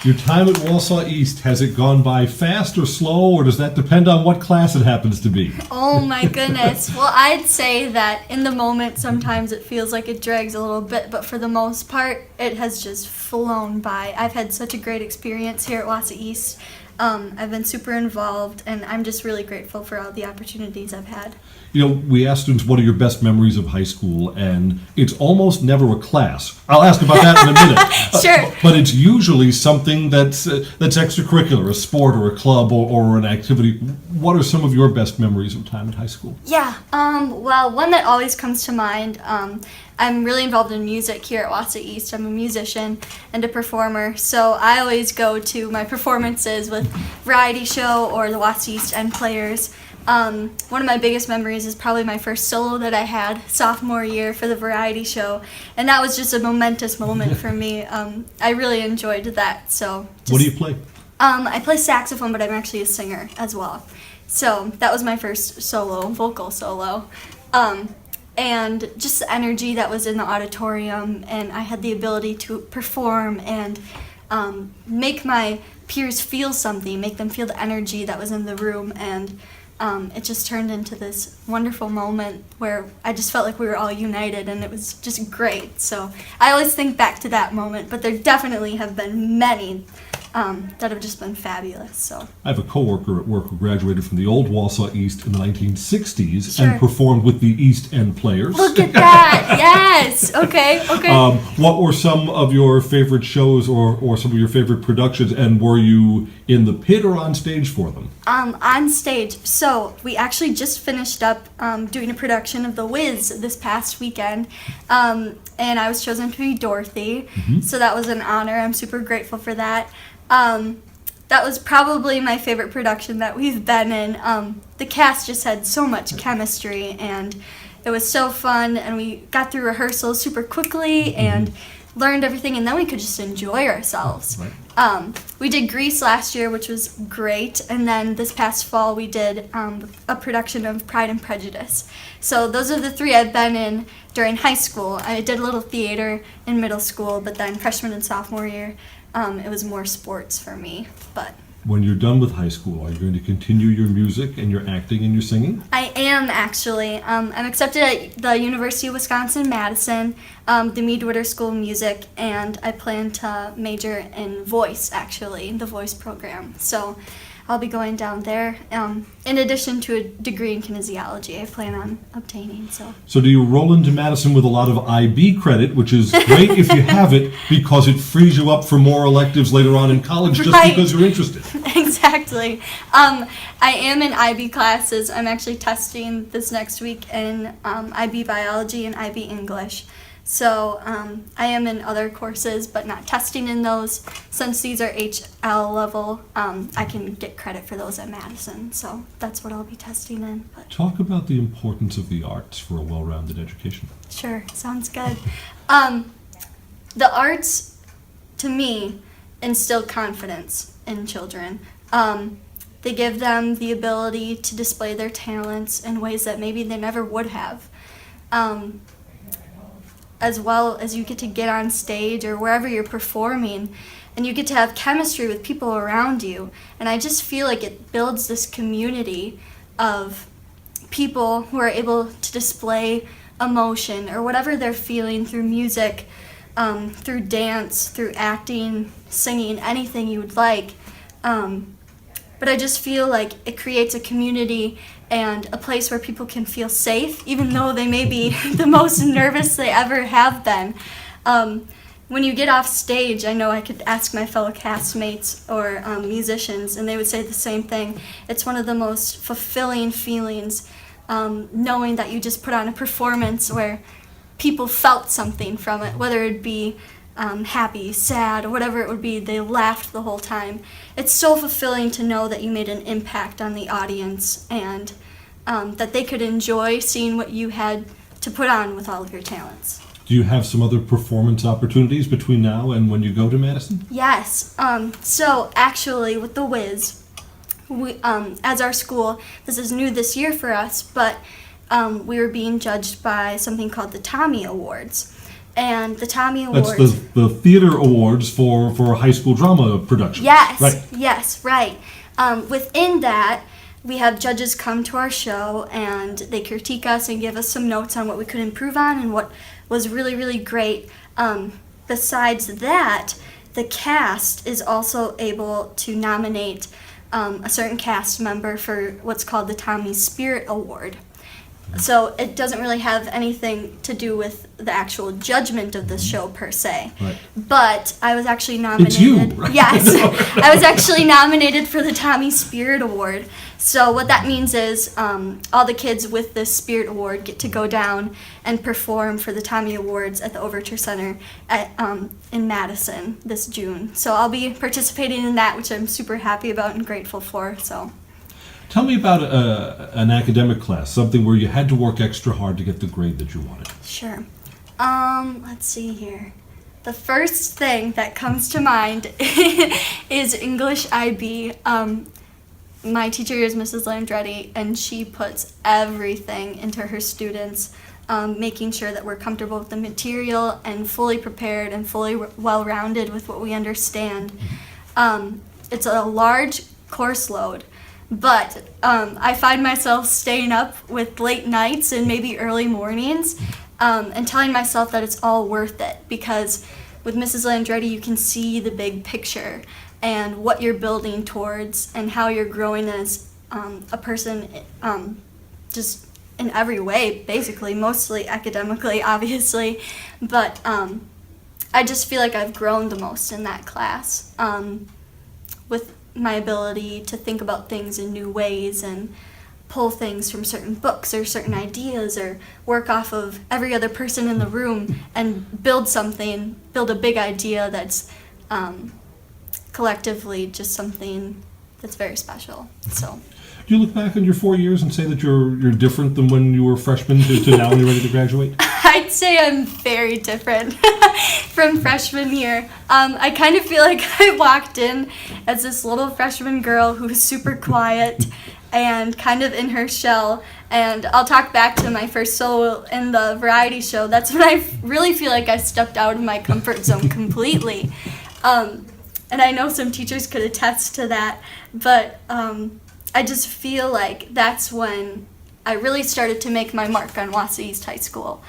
Your time at Wausau East, has it gone by fast or slow, or does that depend on what class it happens to be? Oh my goodness. Well, I'd say that in the moment sometimes it feels like it drags a little bit, but for the most part it has just flown by. I've had such a great experience here at Wausau East. I've been super involved, and I'm just really grateful for all the opportunities I've had. You know, we ask students, what are your best memories of high school? And it's almost never a class. I'll ask about that in a minute. Sure. But it's usually something that's extracurricular, a sport or a club or an activity. What are some of your best memories of time at high school? Yeah, well, one that always comes to mind, I'm really involved in music here at Wausau East. I'm a musician and a performer, so I always go to my performances with Variety Show or the Wausau East End Players. One of my biggest memories is probably my first solo that I had sophomore year for the Variety Show, and that was just a momentous moment for me. I really enjoyed that. So What do you play? I play saxophone, but I'm actually a singer as well. So that was my first vocal solo. And just the energy that was in the auditorium, and I had the ability to perform and make my peers feel something, make them feel the energy that was in the room, and it just turned into this wonderful moment where I just felt like we were all united, and it was just great. So I always think back to that moment, but there definitely have been many that have just been fabulous. So I have a coworker at work who graduated from the old Wausau East in the 1960s Sure. and performed with the East End Players. look at that. Yes. Okay. What were some of your favorite shows or some of your favorite productions, and were you in the pit or on stage for them? On stage. So we actually just finished up doing a production of The Wiz this past weekend, and I was chosen to be Dorothy. So that was an honor. I'm super grateful for that. That was probably my favorite production that we've been in. The cast just had so much chemistry, and it was so fun, and we got through rehearsals super quickly and learned everything, and then we could just enjoy ourselves. Right. We did Grease last year, which was great, and then this past fall we did a production of Pride and Prejudice. So those are the three I've been in during high school. I did a little theater in middle school, but then freshman and sophomore year, it was more sports for me. But When you're done with high school, are you going to continue your music and your acting and your singing? I am actually. I'm accepted at the University of Wisconsin-Madison, the Mead-Witter School of Music, and I plan to major in voice, actually, the voice program. So I'll be going down there, in addition to a degree in kinesiology I plan on obtaining. So do you roll into Madison with a lot of IB credit, which is great if you have it, because it frees you up for more electives later on in college just Right. because you're interested? Exactly. I am in IB classes. I'm actually testing this next week in IB biology and IB English. So I am in other courses, but not testing in those. Since these are HL level, I can get credit for those at Madison. So that's what I'll be testing in. But Talk about the importance of the arts for a well-rounded education. sure, sounds good. The arts, to me, instill confidence in children. They give them the ability to display their talents in ways that maybe they never would have. As well as you get to get on stage or wherever you're performing, and you get to have chemistry with people around you. And I just feel like it builds this community of people who are able to display emotion or whatever they're feeling through music, through dance, through acting, singing, anything you would like. But I just feel like it creates a community and a place where people can feel safe, even though they may be the most nervous they ever have been. When you get off stage, I know I could ask my fellow castmates or musicians, and they would say the same thing. It's one of the most fulfilling feelings, knowing that you just put on a performance where people felt something from it, whether it be happy, sad, or whatever it would be. They laughed the whole time. It's so fulfilling to know that you made an impact on the audience, and that they could enjoy seeing what you had to put on with all of your talents. Do you have some other performance opportunities between now and when you go to Madison? Yes. So actually, with the Wiz, we, as our school, this is new this year for us, but we were being judged by something called the Tommy Awards. and the Tommy That's Awards. the theater awards for high school drama productions. Yes, Right. yes, right. Within that, we have judges come to our show and they critique us and give us some notes on what we could improve on and what was really, really great. Besides that, the cast is also able to nominate a certain cast member for what's called the Tommy Spirit Award. So it doesn't really have anything to do with the actual judgment of the show per se. Right. But I was actually nominated. It's you, right? Yes, I was actually nominated for the Tommy Spirit Award. So what that means is all the kids with this Spirit Award get to go down and perform for the Tommy Awards at the Overture Center in Madison this June. So I'll be participating in that, which I'm super happy about and grateful for. So. Tell me about an academic class, something where you had to work extra hard to get the grade that you wanted. Sure. Let's see here. The first thing that comes to mind is English IB. My teacher is Mrs. Landretti, and she puts everything into her students, making sure that we're comfortable with the material and fully prepared and fully well-rounded with what we understand. It's a large course load. But I find myself staying up with late nights and maybe early mornings and telling myself that it's all worth it, because with Mrs. Landretti you can see the big picture and what you're building towards and how you're growing as a person just in every way, basically, mostly academically, obviously. But I just feel like I've grown the most in that class with my ability to think about things in new ways and pull things from certain books or certain ideas or work off of every other person in the room and build a big idea that's collectively just something that's very special. So. Do you look back on your 4 years and say that you're different than when you were a freshman to now when you're ready to graduate? I'd say I'm very different from freshman year. I kind of feel like I walked in as this little freshman girl who was super quiet and kind of in her shell. And I'll talk back to my first solo in the variety show. That's when I really feel like I stepped out of my comfort zone completely. And I know some teachers could attest to that, but I just feel like that's when I really started to make my mark on Wausau East High School.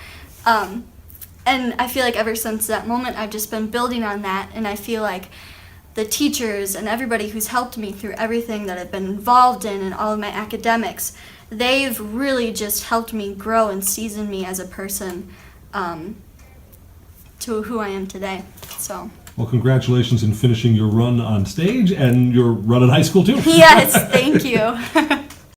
And I feel like ever since that moment, I've just been building on that, and I feel like the teachers and everybody who's helped me through everything that I've been involved in and all of my academics, they've really just helped me grow and season me as a person to who I am today. So. Well, congratulations in finishing your run on stage and your run in high school, too. Yes, thank you.